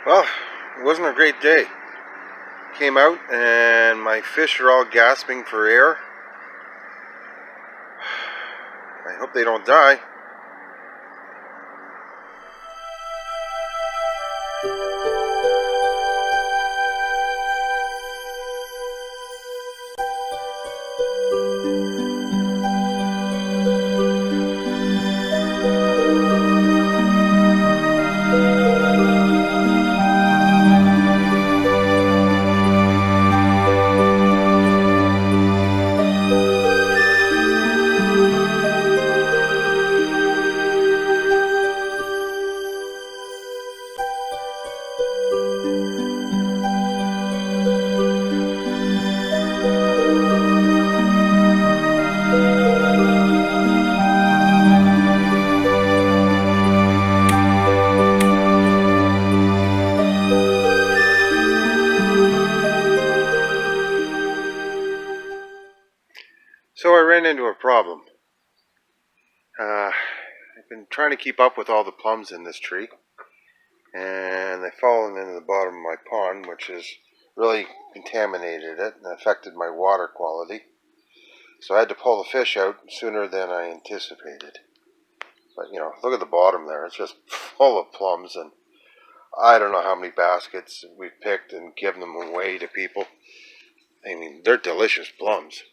Well, it wasn't a great day. Came out and my fish are all gasping for air. I hope they don't die. So I ran into a problem. I've been trying to keep up with all the plums in this tree, and they've fallen into the bottom of my pond, which has really contaminated it and affected my water quality. So I had to pull the fish out sooner than I anticipated. But look at the bottom there. It's just full of plums, and I don't know how many baskets we've picked and given them away to people. I mean, they're delicious plums,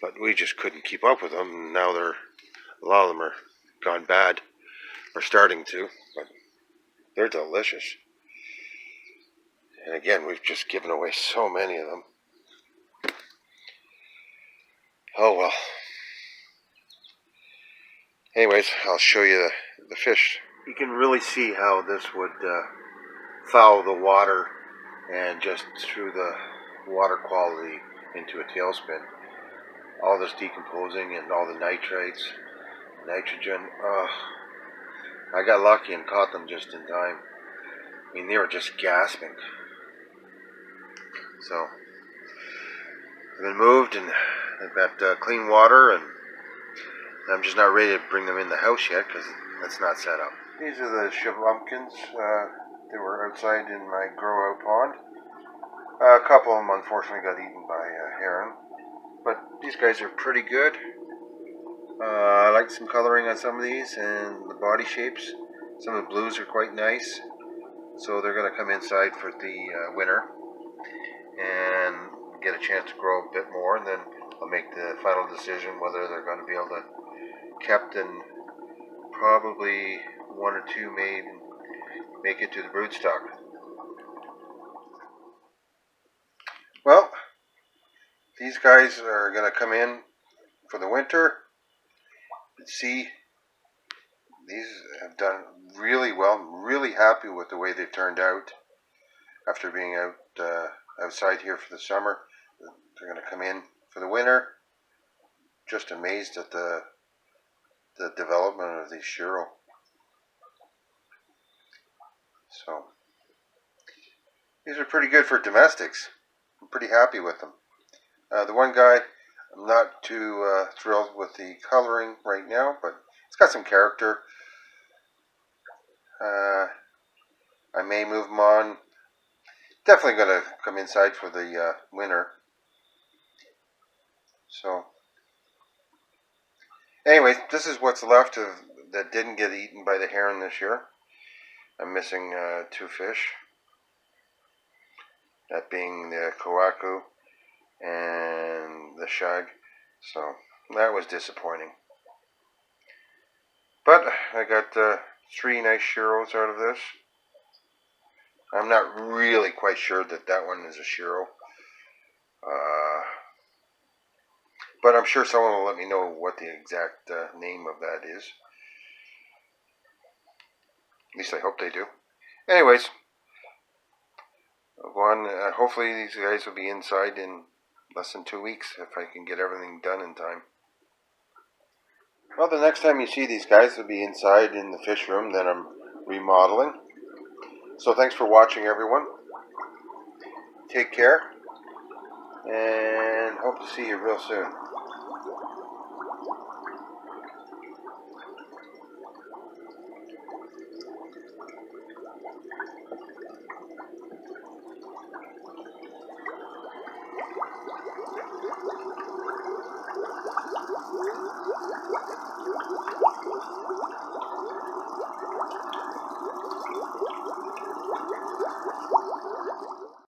but we just couldn't keep up with them. And now a lot of them are gone bad, or starting to, but they're delicious. And again, we've just given away so many of them. Oh well. Anyways, I'll show you the fish. You can really see how this would foul the water and just threw the water quality into a tailspin. All this decomposing and all the nitrates, nitrogen. I got lucky and caught them just in time. I mean, they were just gasping. So they've been moved and they've got clean water, and I'm just not ready to bring them in the house yet because that's not set up. These are the Shubunkins. They were outside in my grow-out pond. A couple of them unfortunately got eaten by a heron, but these guys are pretty good. I like some coloring on some of these and the body shapes. Some of the blues are quite nice, so they're going to come inside for the winter and get a chance to grow a bit more, and then I'll make the final decision whether they're going to be able to kept, and probably one or two may make it to the broodstock. Well, these guys are going to come in for the winter. See, these have done really well. I'm really happy with the way they've turned out after being outside here for the summer. They're going to come in for the winter. Just amazed at the development of these shiro. So these are pretty good for domestics. I'm pretty happy with them. The one guy, I'm not too thrilled with the coloring right now, but it's got some character. I may move him on. Definitely going to come inside for the winter. So, anyways, this is what's left of that didn't get eaten by the heron this year. I'm missing two fish. That being the kawaku and the shag. So that was disappointing. But I got 3 nice shiros out of this. I'm not really quite sure that one is a shiro. But I'm sure someone will let me know what the exact name of that is. At least I hope they do. Anyways, hopefully these guys will be inside in less than 2 weeks if I can get everything done in time. Well, the next time you see these guys, they'll be inside in the fish room that I'm remodeling. So thanks for watching, everyone. Take care, and hope to see you real soon.